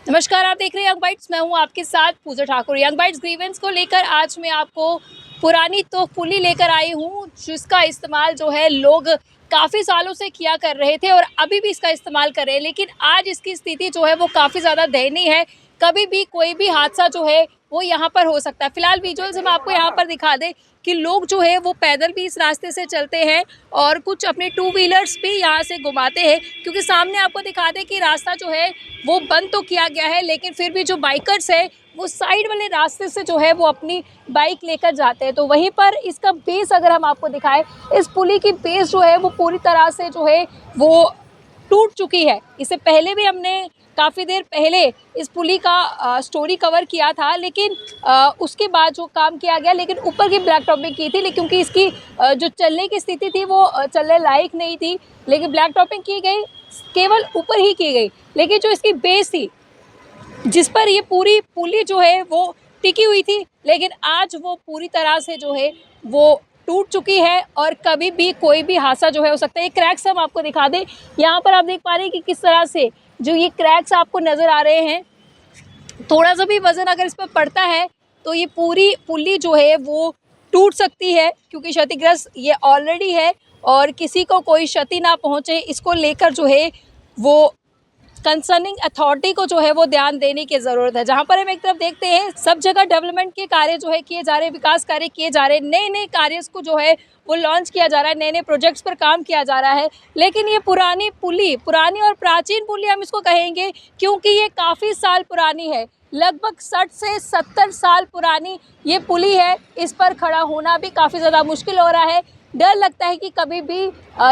नमस्कार, आप देख रहे हैं यंग बाइट्स। मैं हूं आपके साथ पूजा ठाकुर। यंग बाइट्स ग्रीवेंस को लेकर आज मैं आपको पुरानी तोहफुली लेकर आई हूं, जिसका इस्तेमाल जो है लोग काफ़ी सालों से किया कर रहे थे और अभी भी इसका इस्तेमाल कर रहे हैं। लेकिन आज इसकी स्थिति जो है वो काफ़ी ज़्यादा दयनीय है। कभी भी कोई भी हादसा जो है वो यहाँ पर हो सकता है। फिलहाल विजुअल्स हम आपको यहाँ पर दिखा दें कि लोग जो है वो पैदल भी इस रास्ते से चलते हैं और कुछ अपने टू व्हीलर्स भी यहाँ से घुमाते हैं, क्योंकि सामने आपको दिखा दें कि रास्ता जो है वो बंद तो किया गया है, लेकिन फिर भी जो बाइकर्स है वो साइड वाले रास्ते से जो है वो अपनी बाइक लेकर जाते हैं। तो वहीं पर इसका बेस अगर हम आपको दिखाएं, इस पुली की बेस जो है वो पूरी तरह से जो है वो टूट चुकी है। इससे पहले भी हमने काफ़ी देर पहले इस पुली का स्टोरी कवर किया था, लेकिन उसके बाद जो काम किया गया, लेकिन ऊपर की ब्लैक टॉपिंग की थी, क्योंकि इसकी जो चलने की स्थिति थी वो चलने लायक नहीं थी। लेकिन ब्लैक टॉपिंग की गई, केवल ऊपर ही की गई, लेकिन जो इसकी बेस थी जिस पर ये पूरी पुली जो है वो टिकी हुई थी, लेकिन आज वो पूरी तरह से जो है वो टूट चुकी है और कभी भी कोई भी हादसा जो है हो सकता है। ये क्रैक्स हम आपको दिखा दें, यहाँ पर आप देख पा रहे हैं कि किस तरह से जो ये क्रैक्स आपको नज़र आ रहे हैं। थोड़ा सा भी वज़न अगर इस पर पड़ता है तो ये पूरी पुली जो है वो टूट सकती है, क्योंकि क्षतिग्रस्त ये ऑलरेडी है और किसी को कोई क्षति ना पहुँचे, इसको लेकर जो है वो कंसर्निंग अथॉरिटी को जो है वो ध्यान देने की ज़रूरत है। जहाँ पर हम एक तरफ देखते हैं सब जगह डेवलपमेंट के कार्य जो है किए जा रहे हैं, विकास कार्य किए जा रहे हैं, नए नए कार्य को जो है वो लॉन्च किया जा रहा है, नए नए प्रोजेक्ट्स पर काम किया जा रहा है। लेकिन ये पुरानी पुली, पुरानी और प्राचीन पुली हम इसको कहेंगे, क्योंकि ये काफ़ी साल पुरानी है। लगभग 60 से 70 साल पुरानी ये पुली है। इस पर खड़ा होना भी काफ़ी ज़्यादा मुश्किल हो रहा है। डर लगता है कि कभी भी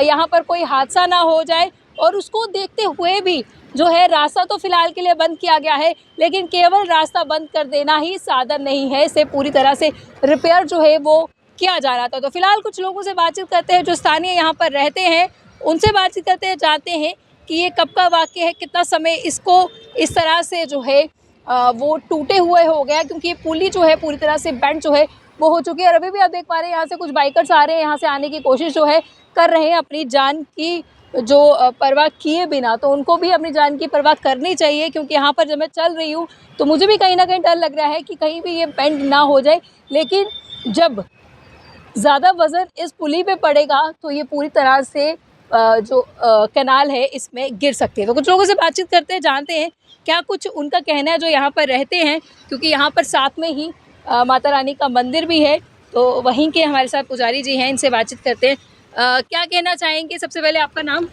यहाँ पर कोई हादसा ना हो जाए, और उसको देखते हुए भी जो है रास्ता तो फिलहाल के लिए बंद किया गया है, लेकिन केवल रास्ता बंद कर देना ही साधन नहीं है, इसे पूरी तरह से रिपेयर जो है वो किया जा रहा था। तो फिलहाल कुछ लोगों से बातचीत करते हैं जो स्थानीय यहाँ पर रहते हैं, उनसे बातचीत करते हैं, जानते हैं कि ये कब का वाक़या है, कितना समय इसको इस तरह से जो है वो टूटे हुए हो गया, क्योंकि ये पुली जो है पूरी तरह से बेंड जो है वो हो चुकी है। और अभी भी आप देख पा रहे हैं यहाँ से कुछ बाइकर्स आ रहे हैं, यहाँ से आने की कोशिश जो है कर रहे हैं अपनी जान की जो परवाह किए बिना। तो उनको भी अपनी जान की परवाह करनी चाहिए, क्योंकि यहाँ पर जब मैं चल रही हूँ तो मुझे भी कहीं ना कहीं डर लग रहा है कि कहीं भी ये बेंड ना हो जाए। लेकिन जब ज़्यादा वज़न इस पुली पे पड़ेगा तो ये पूरी तरह से जो कैनाल है इसमें गिर सकती है। तो कुछ लोगों से बातचीत करते हैं, जानते हैं क्या कुछ उनका कहना है जो यहाँ पर रहते हैं, क्योंकि यहाँ पर साथ में ही माता रानी का मंदिर भी है। तो वहीं के हमारे साथ पुजारी जी हैं, इनसे बातचीत करते हैं। क्या कहना चाहेंगे? सबसे पहले आपका नाम?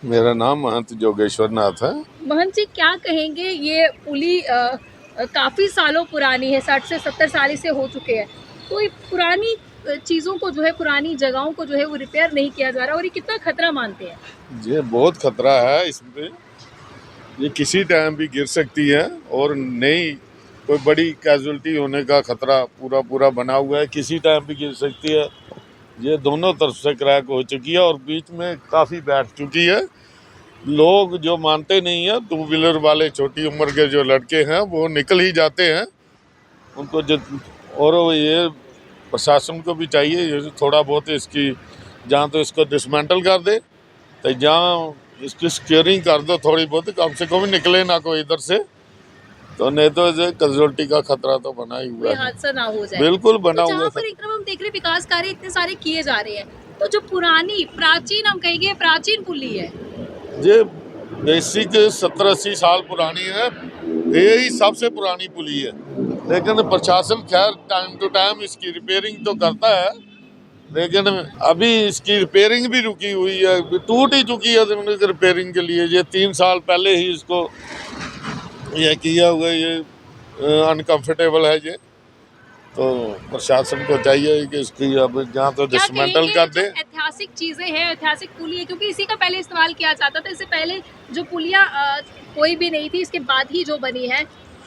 मेरा नाम महंत जोगेश्वर नाथ है। महंत जी, क्या कहेंगे? ये पुली काफ़ी सालों पुरानी है, 60 से 70 साल से हो चुके हैं। तो ये पुरानी चीज़ों को जो है, पुरानी जगहों को जो है वो रिपेयर नहीं किया जा रहा, और ये कितना खतरा मानते हैं? ये बहुत खतरा है इसमें, ये किसी टाइम भी गिर सकती है और नई कोई बड़ी कैजुअल्टी होने का खतरा पूरा बना हुआ है, किसी टाइम भी गिर सकती है। ये दोनों तरफ से क्रैक हो चुकी है और बीच में काफ़ी बैठ चुकी है। लोग जो मानते नहीं है, टू व्हीलर वाले छोटी उम्र के जो लड़के हैं वो निकल ही जाते हैं उनको जो। और ये प्रशासन को भी चाहिए ये थोड़ा बहुत इसकी जहाँ तो इसको डिसमेंटल कर दे, तो जहाँ इसकी स्टीयरिंग कर दो थोड़ी बहुत, कम से कम निकले ना कोई इधर से, तो नहीं तो कैजुअल्टी का खतरा तो बना ही हुआ है, हादसा ना हो जाए। बिल्कुल बना तो हुआ पर एक तरफ हम देख रहे हैं विकास कार्य इतने सारे किए जा रहे हैं, तो जो पुरानी प्राचीन, हम कहेंगे प्राचीन पुली है, ये बेसिक 70-80 साल पुरानी है, यही सबसे पुरानी पुली है। लेकिन प्रशासन खैर टाइम टू टाइम इसकी रिपेयरिंग तो करता है, लेकिन अभी इसकी रिपेयरिंग भी रुकी हुई है, टूट ही चुकी है। तो रिपेयरिंग के लिए ये 3 साल पहले ही इसको ये किया हुआ, ये अनकम्फर्टेबल है ये। तो प्रशासन को चाहिए कि इसकी अब जहाँ तो डिसमेंटल कर दे। ऐतिहासिक चीज़ें हैं, ऐतिहासिक पुली है, क्योंकि इसी का पहले इस्तेमाल किया जाता था। इससे पहले जो पुलियाँ कोई भी नहीं थी, इसके बाद ही जो बनी है,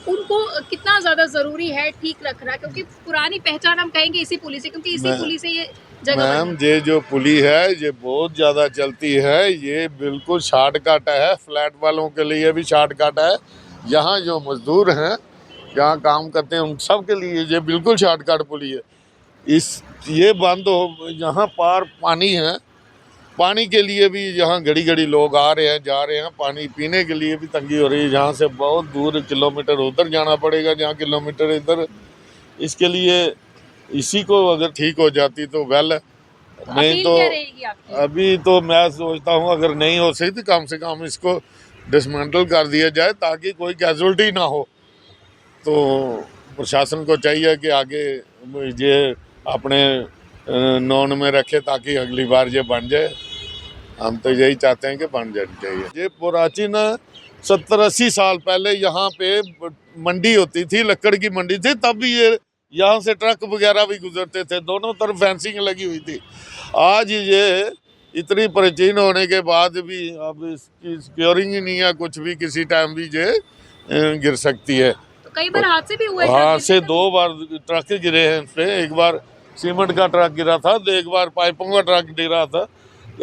उनको कितना ज़्यादा ज़रूरी है ठीक रखना, क्योंकि पुरानी पहचान हम कहेंगे इसी पुली से, क्योंकि इसी पुली से ये जगह मैम ये जो पुली है ये बहुत ज़्यादा चलती है, ये बिल्कुल शॉर्टकट है, फ्लैट वालों के लिए भी शॉर्टकट है, यहाँ जो मजदूर हैं जहाँ काम करते हैं उन सब के लिए ये बिल्कुल शॉर्टकट पुली है। ये बंद हो, यहाँ पार पानी है, पानी के लिए भी यहाँ घड़ी घड़ी लोग आ रहे हैं जा रहे हैं, पानी पीने के लिए भी तंगी हो रही है। यहाँ से बहुत दूर किलोमीटर उधर जाना पड़ेगा, जहाँ किलोमीटर इधर। इसके लिए इसी को अगर ठीक हो जाती तो वेल है, नहीं अपील तो क्या रहेगी आपकी? अभी तो मैं सोचता हूँ अगर नहीं हो सही तो कम से कम इसको डिसमेंटल कर दिया जाए ताकि कोई कैजुअल्टी ना हो। तो प्रशासन को चाहिए कि आगे ये अपने नॉन में रखे ताकि अगली बार ये बन जाए। हम तो यही चाहते हैं कि बन जानी चाहिए। ये प्राचीन 70-80 साल पहले यहाँ पे मंडी होती थी, लकड़ की मंडी थी, तब भी ये यहाँ से ट्रक वगैरह भी गुजरते थे, दोनों तरफ फेंसिंग लगी हुई थी। आज ये इतनी प्राचीन होने के बाद भी अब इसकी सिक्योरिंग ही नहीं है, कुछ भी किसी टाइम भी ये गिर सकती है। तो कई बार हादसे भी हुए हाँ, हैं से 2 बार ट्रक गिरे हैं इस पे। एक बार सीमेंट का ट्रक गिरा था तो एक बार पाइपों का ट्रक गिरा था।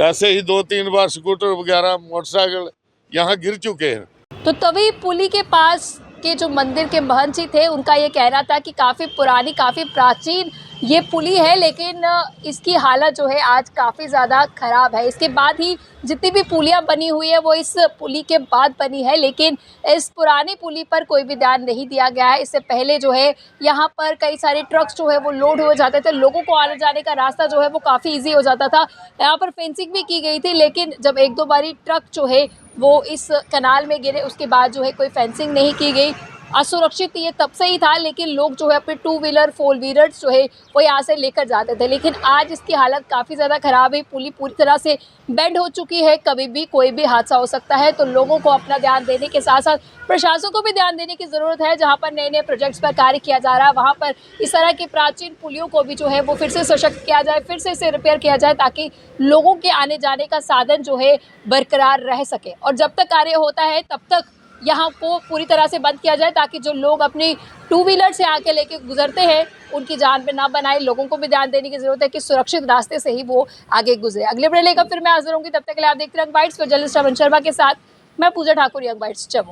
ऐसे ही 2-3 बार स्कूटर वगैरह मोटरसाइकिल यहाँ गिर चुके हैं। तो तभी पुली के पास के जो मंदिर के महंत जी थे, उनका ये कहना था कि काफ़ी पुरानी, काफ़ी प्राचीन ये पुली है, लेकिन इसकी हालत जो है आज काफ़ी ज़्यादा ख़राब है। इसके बाद ही जितनी भी पुलियाँ बनी हुई है वो इस पुली के बाद बनी है, लेकिन इस पुरानी पुली पर कोई भी ध्यान नहीं दिया गया है। इससे पहले जो है यहाँ पर कई सारे ट्रक्स जो है वो लोड हो जाते थे, लोगों को आने जाने का रास्ता जो है वो काफ़ी ईजी हो जाता था। यहाँ पर फेंसिंग भी की गई थी, लेकिन जब 1-2 बारी ट्रक जो है वो इस कनाल में गिरे, उसके बाद जो है कोई फेंसिंग नहीं की गई। असुरक्षित ये तब से ही था, लेकिन लोग जो है अपने 2 व्हीलर 4 व्हीलर्स जो है वो यहाँ से लेकर जाते थे। लेकिन आज इसकी हालत काफ़ी ज़्यादा ख़राब है, पुली पूरी तरह से बेंड हो चुकी है, कभी भी कोई भी हादसा हो सकता है। तो लोगों को अपना ध्यान देने के साथ साथ प्रशासन को भी ध्यान देने की ज़रूरत है। जहाँ पर नए-नए प्रोजेक्ट्स पर कार्य किया जा रहा है, वहाँ पर इस तरह की प्राचीन पुलियों को भी जो है वो फिर से सशक्त किया जाए, फिर से इसे रिपेयर किया जाए, ताकि लोगों के आने जाने का साधन जो है बरकरार रह सके। और जब तक कार्य होता है तब तक यहाँ को पूरी तरह से बंद किया जाए, ताकि जो लोग अपनी 2 व्हीलर से आके लेके गुजरते हैं उनकी जान पे ना बनाए। लोगों को भी ध्यान देने की जरूरत है कि सुरक्षित रास्ते से ही वो आगे गुजरे। अगले वीडियो लेकर फिर मैं हाजिर होंगी, तब तक के लिए आप देखते रहें यंग बाइट्स। जर्नलिस्ट अमन शर्मा के साथ मैं पूजा ठाकुर, यंग बाइट्स, जम्मू।